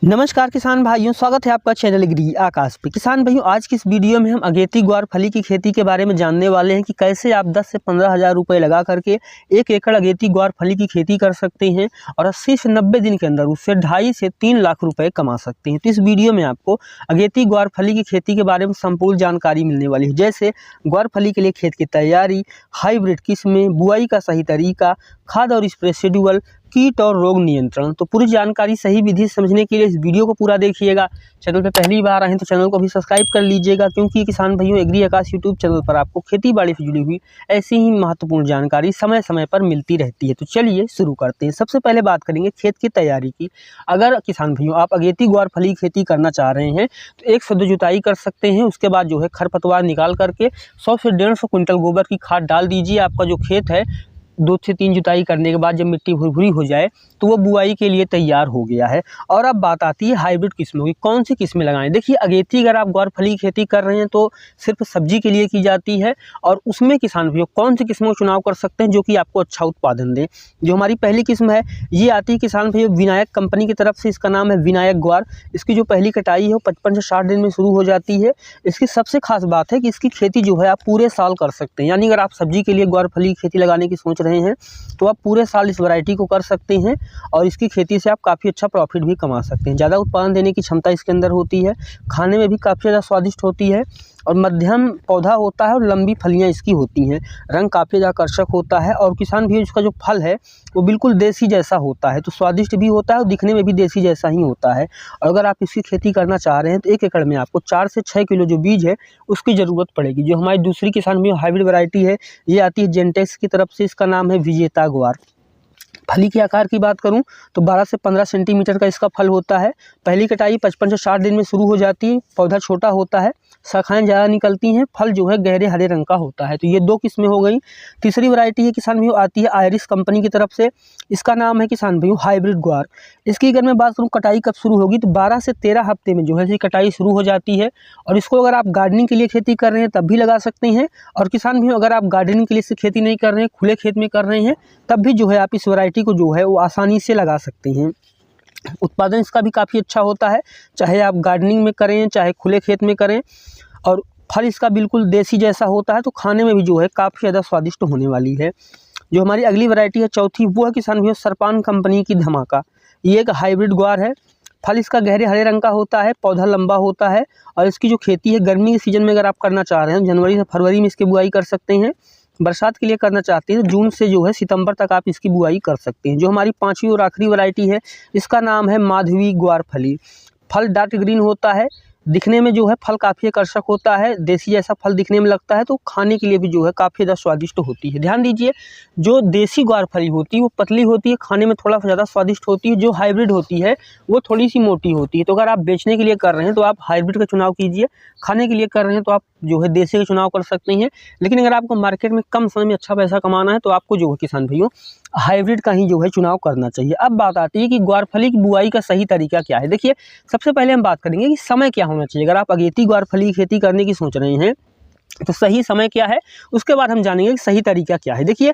नमस्कार किसान भाइयों, स्वागत है आपका चैनल एग्री आकाश पे। किसान भाइयों, आज की इस वीडियो में हम अगेती ग्वार फली की खेती के बारे में जानने वाले हैं कि कैसे आप 10 से 15 हज़ार रुपये लगा करके 1 एकड़ अगेती ग्वार फली की खेती कर सकते हैं और 80 से 90 दिन के अंदर उससे 2.5 से 3 लाख रुपए कमा सकते हैं। तो इस वीडियो में आपको अगेती ग्वार फली की खेती के बारे में संपूर्ण जानकारी मिलने वाली है, जैसे ग्वार फली के लिए खेत की तैयारी, हाइब्रिड किस्में, बुआई का सही तरीका, खाद और स्प्रे शेड्यूल, कीट और रोग नियंत्रण। तो पूरी जानकारी सही विधि समझने के लिए इस वीडियो को पूरा देखिएगा। चैनल पे पहली बार आए हैं तो चैनल को भी सब्सक्राइब कर लीजिएगा, क्योंकि किसान भाइयों एग्री आकाश यूट्यूब चैनल पर आपको खेती बाड़ी से जुड़ी हुई ऐसी ही महत्वपूर्ण जानकारी समय समय पर मिलती रहती है। तो चलिए शुरू करते हैं। सबसे पहले बात करेंगे खेत की तैयारी की। अगर किसान भाइयों आप अगेती ग्वार फली की खेती करना चाह रहे हैं तो 1 से 2 जुताई कर सकते हैं। उसके बाद जो है खरपतवार निकाल करके 100 से 150 क्विंटल गोबर की खाद डाल दीजिए। आपका जो खेत है 2 से 3 जुताई करने के बाद जब मिट्टी भुरभुरी हो जाए तो वो बुआई के लिए तैयार हो गया है। और अब बात आती है हाइब्रिड किस्मों की, कौन सी किस्में लगाएं। देखिए, अगेती अगर आप ग्वार फली की खेती कर रहे हैं तो सिर्फ सब्जी के लिए की जाती है, और उसमें किसान भाइयों कौन सी किस्मों का चुनाव कर सकते हैं जो कि आपको अच्छा उत्पादन दें। जो हमारी पहली किस्म है ये आती है किसान भाइयों विनायक कंपनी की तरफ से, इसका नाम है विनायक ग्वार। इसकी जो पहली कटाई है वो 55 से 60 दिन में शुरू हो जाती है। इसकी सबसे खास बात है कि इसकी खेती जो है आप पूरे साल कर सकते हैं। यानी अगर आप सब्जी के लिए ग्वार फली की खेती लगाने की सोच रहे हैं तो आप पूरे साल इस वैरायटी को कर सकते हैं, और इसकी खेती से आप काफ़ी अच्छा प्रॉफिट भी कमा सकते हैं। ज़्यादा उत्पादन देने की क्षमता इसके अंदर होती है, खाने में भी काफ़ी ज़्यादा स्वादिष्ट होती है, और मध्यम पौधा होता है और लंबी फलियां इसकी होती हैं। रंग काफ़ी ज़्यादा आकर्षक होता है, और किसान भी इसका जो फल है वो बिल्कुल देसी जैसा होता है, तो स्वादिष्ट भी होता है और दिखने में भी देसी जैसा ही होता है। और अगर आप इसकी खेती करना चाह रहे हैं तो 1 एकड़ में आपको 4 से 6 किलो जो बीज है उसकी ज़रूरत पड़ेगी। जो हमारी दूसरी किसान भी हाइब्रिड वैरायटी है ये आती है जेंटेक्स की तरफ से, इसका नाम है विजेता ग्वार। फली के आकार की बात करूं तो 12 से 15 सेंटीमीटर का इसका फल होता है। पहली कटाई 55 से 60 दिन में शुरू हो जाती है। पौधा छोटा होता है, शाखाएं ज़्यादा निकलती हैं, फल जो है गहरे हरे रंग का होता है। तो ये 2 किस्में हो गई। तीसरी वैरायटी है किसान भाइयों आती है आयरिस कंपनी की तरफ से, इसका नाम है किसान भाइयों हाइब्रिड ग्वार। इसकी अगर मैं बात करूँ कटाई कब शुरू होगी तो 12 से 13 हफ्ते में जो है इसकी कटाई शुरू हो जाती है। और इसको अगर आप गार्डनिंग के लिए खेती कर रहे हैं तब भी लगा सकते हैं, और किसान भाइयों अगर आप गार्डनिंग के लिए खेती नहीं कर रहे हैं, खुले खेत में कर रहे हैं, तब भी जो है आप इस वैरायटी को जो है वो आसानी से लगा सकते हैं। उत्पादन इसका भी काफ़ी अच्छा होता है, चाहे आप गार्डनिंग में करें चाहे खुले खेत में करें, और फल इसका बिल्कुल देसी जैसा होता है, तो खाने में भी जो है काफ़ी ज़्यादा स्वादिष्ट होने वाली है। जो हमारी अगली वैरायटी है चौथी, वो है किसान भाइयों सरपान कंपनी की धमाका। ये एक हाइब्रिड ग्वार है। फल इसका गहरे हरे रंग का होता है, पौधा लंबा होता है, और इसकी जो खेती है गर्मी के सीजन में अगर आप करना चाह रहे हैं जनवरी से फरवरी में इसकी बुआई कर सकते हैं। बरसात के लिए करना चाहते हैं तो जून से जो है सितंबर तक आप इसकी बुआई कर सकते हैं। जो हमारी 5वीं और आखिरी वैरायटी है इसका नाम है माधवी ग्वार फली। फल डार्क ग्रीन होता है, दिखने में जो है फल काफ़ी आकर्षक होता है, देसी जैसा फल दिखने में लगता है, तो खाने के लिए भी जो है काफ़ी ज़्यादा स्वादिष्ट होती है। ध्यान दीजिए, जो देसी ग्वार फली होती है वो पतली होती है, खाने में थोड़ा ज़्यादा स्वादिष्ट होती है। जो हाइब्रिड होती है वो थोड़ी सी मोटी होती है। तो अगर आप बेचने के लिए कर रहे हैं तो आप हाइब्रिड का चुनाव कीजिए, खाने के लिए कर रहे हैं तो आप जो है देसी का चुनाव कर सकते हैं। लेकिन अगर आपको मार्केट में कम समय में अच्छा पैसा कमाना है तो आपको जो है किसान भाइयों हाइब्रिड का ही जो है चुनाव करना चाहिए। अब बात आती है कि ग्वार फली की बुआई का सही तरीका क्या है। देखिए, सबसे पहले हम बात करेंगे कि समय क्या होना चाहिए। अगर आप अगेती ग्वार फली की खेती करने की सोच रहे हैं तो सही समय क्या है, उसके बाद हम जानेंगे कि सही तरीका क्या है। देखिए,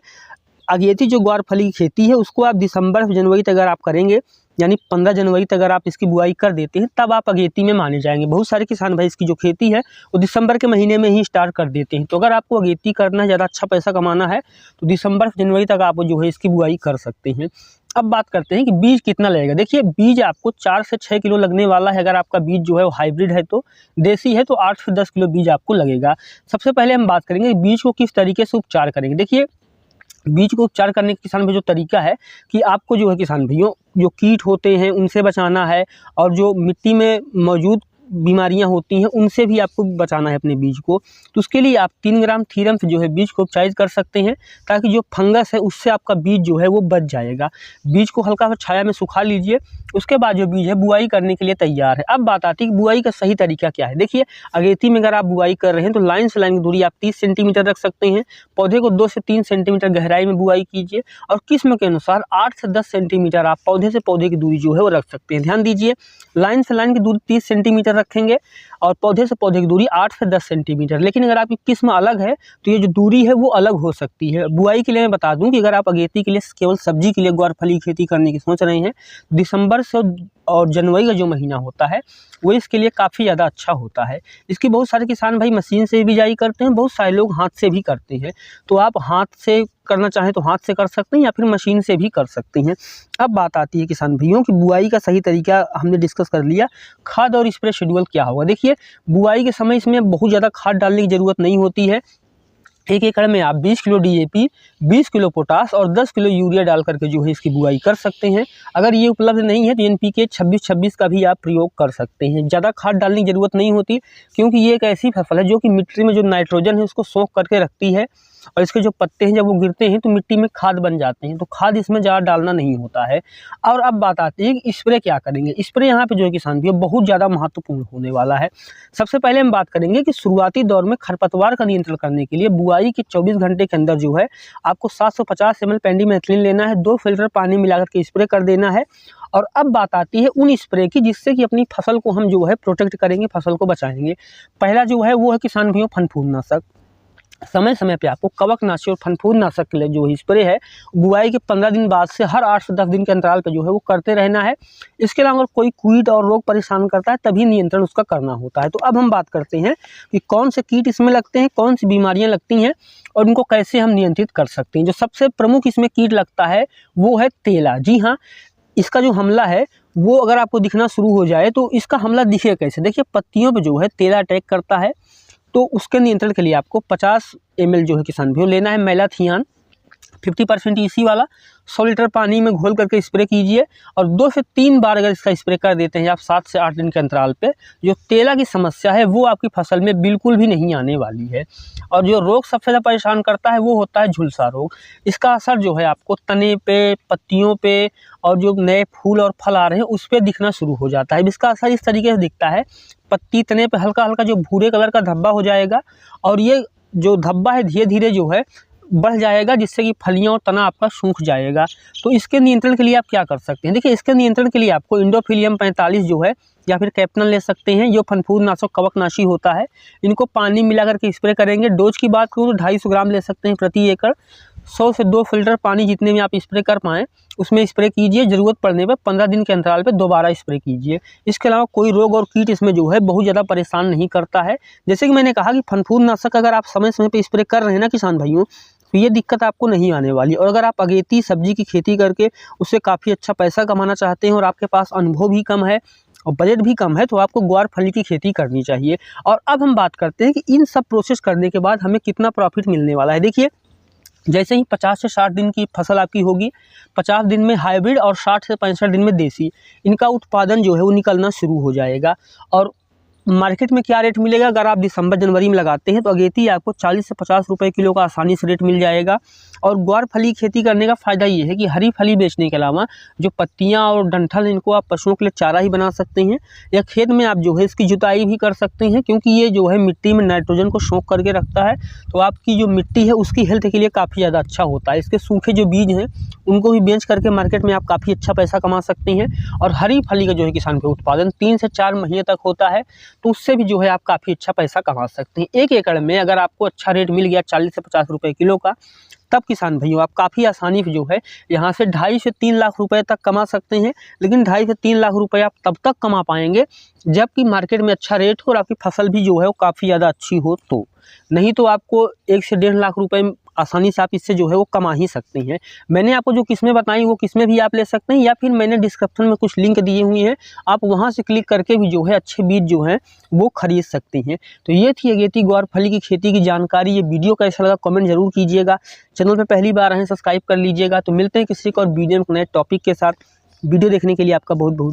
अगेती जो ग्वार फली की खेती है उसको आप दिसंबर से जनवरी तक अगर आप करेंगे, यानी 15 जनवरी तक अगर आप इसकी बुआई कर देते हैं तब आप अगेती में माने जाएंगे। बहुत सारे किसान भाई इसकी जो खेती है वो दिसंबर के महीने में ही स्टार्ट कर देते हैं। तो अगर आपको अगेती करना है, ज़्यादा अच्छा पैसा कमाना है, तो दिसंबर से जनवरी तक आप जो है इसकी बुआई कर सकते हैं। अब बात करते हैं कि बीज कितना लगेगा। देखिए, बीज आपको 4 से 6 किलो लगने वाला है। अगर आपका बीज जो है वो हाइब्रिड है, तो देसी है तो 8 से 10 किलो बीज आपको लगेगा। सबसे पहले हम बात करेंगे बीज को किस तरीके से उपचार करेंगे। देखिए, बीज को उपचार करने का किसान भाई जो तरीका है कि आपको जो है किसान भाइयों जो कीट होते हैं उनसे बचाना है, और जो मिट्टी में मौजूद बीमारियां होती हैं उनसे भी आपको बचाना है अपने बीज को। तो उसके लिए आप 3 ग्राम थीरम से जो है बीज को उपचारित कर सकते हैं, ताकि जो फंगस है उससे आपका बीज जो है वो बच जाएगा। बीज को हल्का सा छाया में सुखा लीजिए, उसके बाद जो बीज है बुआई करने के लिए तैयार है। अब बात आती है कि बुआई का सही तरीका क्या है। देखिए, अगेती में अगर आप बुआई कर रहे हैं तो लाइन से लाइन की दूरी आप 30 सेंटीमीटर रख सकते हैं। पौधे को 2 से 3 सेंटीमीटर गहराई में बुआई कीजिए, और किस्म के अनुसार 8 से 10 सेंटीमीटर आप पौधे से पौधे की दूरी जो है वो रख सकते हैं। ध्यान दीजिए, लाइन से लाइन की दूरी 30 सेंटीमीटर रखेंगे और पौधे से पौधे की दूरी 8 से 10 सेंटीमीटर। लेकिन अगर आपकी किस्म अलग है तो ये जो दूरी है वो अलग हो सकती है। बुआई के लिए मैं बता दूं कि अगर आप अगेती के लिए केवल सब्जी के लिए ग्वार फली खेती करने की सोच रहे हैं, दिसंबर से और जनवरी का जो महीना होता है वो इसके लिए काफ़ी ज़्यादा अच्छा होता है। इसकी बहुत सारे किसान भाई मशीन से भी बिजाई करते हैं, बहुत सारे लोग हाथ से भी करते हैं। तो आप हाथ से करना चाहें तो हाथ से कर सकते हैं या फिर मशीन से भी कर सकते हैं। अब बात आती है किसान भाइयों की बुआई का सही तरीका हमने डिस्कस कर लिया। खाद और स्प्रे शेड्यूल क्या होगा? देखिए, बुआई के समय इसमें बहुत ज़्यादा खाद डालने की ज़रूरत नहीं होती है। 1 एकड़ में आप 20 किलो DAP, 20 किलो पोटास और 10 किलो यूरिया डाल करके जो है इसकी बुआई कर सकते हैं। अगर ये उपलब्ध नहीं है तो NPK 26-26 का भी आप प्रयोग कर सकते हैं। ज़्यादा खाद डालने की ज़रूरत नहीं होती, क्योंकि ये एक ऐसी फसल है जो कि मिट्टी में जो नाइट्रोजन है उसको सोख करके रखती है, और इसके जो पत्ते हैं जब वो गिरते हैं तो मिट्टी में खाद बन जाते हैं। तो खाद इसमें ज़्यादा डालना नहीं होता है। और अब बात आती है कि स्प्रे क्या करेंगे। स्प्रे यहाँ पे जो है किसान भाइयों बहुत ज़्यादा महत्वपूर्ण होने वाला है। सबसे पहले हम बात करेंगे कि शुरुआती दौर में खरपतवार का नियंत्रण करने के लिए बुआई के 24 घंटे के अंदर जो है आपको 750 ml पेंडिमेथलिन लेना है, 2 फिल्टर पानी मिलाकर के स्प्रे कर देना है। और अब बात आती है उन स्प्रे की जिससे कि अपनी फसल को हम जो है प्रोटेक्ट करेंगे, फसल को बचाएंगे। पहला जो है वो है किसान भाइयों फनफूदनाशक। समय समय पे आपको कवकनाशी और फनफूदनाशक के लिए जो स्प्रे है बुआई के 15 दिन बाद से हर 8 से 10 दिन के अंतराल पे जो है वो करते रहना है। इसके अलावा अगर कोई कीट और रोग परेशान करता है तभी नियंत्रण उसका करना होता है। तो अब हम बात करते हैं कि कौन से कीट इसमें लगते हैं, कौन सी बीमारियां लगती हैं और उनको कैसे हम नियंत्रित कर सकते हैं। जो सबसे प्रमुख इसमें कीट लगता है वो है तेला। जी हाँ, इसका जो हमला है वो अगर आपको दिखना शुरू हो जाए तो इसका हमला दिखे कैसे? देखिए, पत्तियों पे जो है तेला अटैक करता है, तो उसके नियंत्रण के लिए आपको 50 ml जो है किसान भाइयों लेना है मैलाथियान 50% EC वाला। 100 लीटर पानी में घोल करके स्प्रे कीजिए और 2 से 3 बार अगर इसका स्प्रे कर देते हैं आप 7 से 8 दिन के अंतराल पे, जो तेला की समस्या है वो आपकी फसल में बिल्कुल भी नहीं आने वाली है। और जो रोग सबसे ज़्यादा परेशान करता है वो होता है झुलसा रोग। इसका असर जो है आपको तने पे, पत्तियों पे और जो नए फूल और फल आ रहे हैं उस पर दिखना शुरू हो जाता है। इसका असर इस तरीके से दिखता है, पत्ती तने पे हल्का हल्का जो भूरे कलर का धब्बा हो जाएगा, और ये जो धब्बा है धीरे धीरे जो है बढ़ जाएगा, जिससे कि फलियां और तना आपका सूख जाएगा। तो इसके नियंत्रण के लिए आप क्या कर सकते हैं? देखिए, इसके नियंत्रण के लिए आपको इंडोफिलियम 45 जो है या फिर कैप्टन ले सकते हैं, जो फनफूदनाशक कवकनाशी होता है। इनको पानी मिला करके स्प्रे करेंगे। डोज की बात करूँ तो 250 ग्राम ले सकते हैं प्रति एकड़। 100 से 2 फिल्टर पानी जितने में आप स्प्रे कर पाएँ उसमें स्प्रे कीजिए। ज़रूरत पड़ने पर 15 दिन के अंतराल पे दोबारा स्प्रे कीजिए। इसके अलावा कोई रोग और कीट इसमें जो है बहुत ज़्यादा परेशान नहीं करता है। जैसे कि मैंने कहा कि फनफूदनाशक अगर आप समय समय पर स्प्रे कर रहे हैं ना किसान भाइयों, तो ये दिक्कत आपको नहीं आने वाली। और अगर आप अगेती सब्जी की खेती करके उससे काफ़ी अच्छा पैसा कमाना चाहते हैं और आपके पास अनुभव भी कम है और बजट भी कम है, तो आपको ग्वारफली की खेती करनी चाहिए। और अब हम बात करते हैं कि इन सब प्रोसेस करने के बाद हमें कितना प्रॉफिट मिलने वाला है। देखिए, जैसे ही 50 से 60 दिन की फसल आपकी होगी, 50 दिन में हाइब्रिड और 60 से 65 दिन में देसी, इनका उत्पादन जो है वो निकलना शुरू हो जाएगा। और मार्केट में क्या रेट मिलेगा? अगर आप दिसंबर जनवरी में लगाते हैं तो अगेती आपको 40 से 50 रुपए किलो का आसानी से रेट मिल जाएगा। और ग्वारफली खेती करने का फ़ायदा ये है कि हरी फली बेचने के अलावा जो पत्तियां और डंठल इनको आप पशुओं के लिए चारा ही बना सकते हैं, या खेत में आप जो है इसकी जुताई भी कर सकते हैं, क्योंकि ये जो है मिट्टी में नाइट्रोजन को सोख करके रखता है। तो आपकी जो मिट्टी है उसकी हेल्थ के लिए काफ़ी ज़्यादा अच्छा होता है। इसके सूखे जो बीज हैं उनको भी बेच करके मार्केट में आप काफ़ी अच्छा पैसा कमा सकते हैं। और हरी फली का जो है किसान का उत्पादन 3 से 4 महीने तक होता है, तो उससे भी जो है आप काफ़ी अच्छा पैसा कमा सकते हैं। 1 एकड़ में अगर आपको अच्छा रेट मिल गया 40 से 50 रुपए किलो का, तब किसान भाइयों आप काफ़ी आसानी से जो है यहाँ से 2.5 से 3 लाख रुपए तक कमा सकते हैं। लेकिन 2.5 से 3 लाख रुपए आप तब तक कमा पाएंगे जबकि मार्केट में अच्छा रेट हो और आपकी फसल भी जो है वो काफ़ी ज़्यादा अच्छी हो। तो नहीं तो आपको 1 से 1.5 लाख रुपए आसानी से आप इससे जो है वो कमा ही सकते हैं। मैंने आपको जो किस्में बताई वो किस्में भी आप ले सकते हैं, या फिर मैंने डिस्क्रिप्शन में कुछ लिंक दिए हुए हैं, आप वहां से क्लिक करके भी जो है अच्छे बीज जो हैं वो खरीद सकते हैं। तो ये थी अगेती ग्वारफली की खेती की जानकारी। ये वीडियो कैसा लगा कमेंट जरूर कीजिएगा। चैनल पर पहली बार आए सब्सक्राइब कर लीजिएगा। तो मिलते हैं किसी और वीडियो में नए टॉपिक के साथ। वीडियो देखने के लिए आपका बहुत बहुत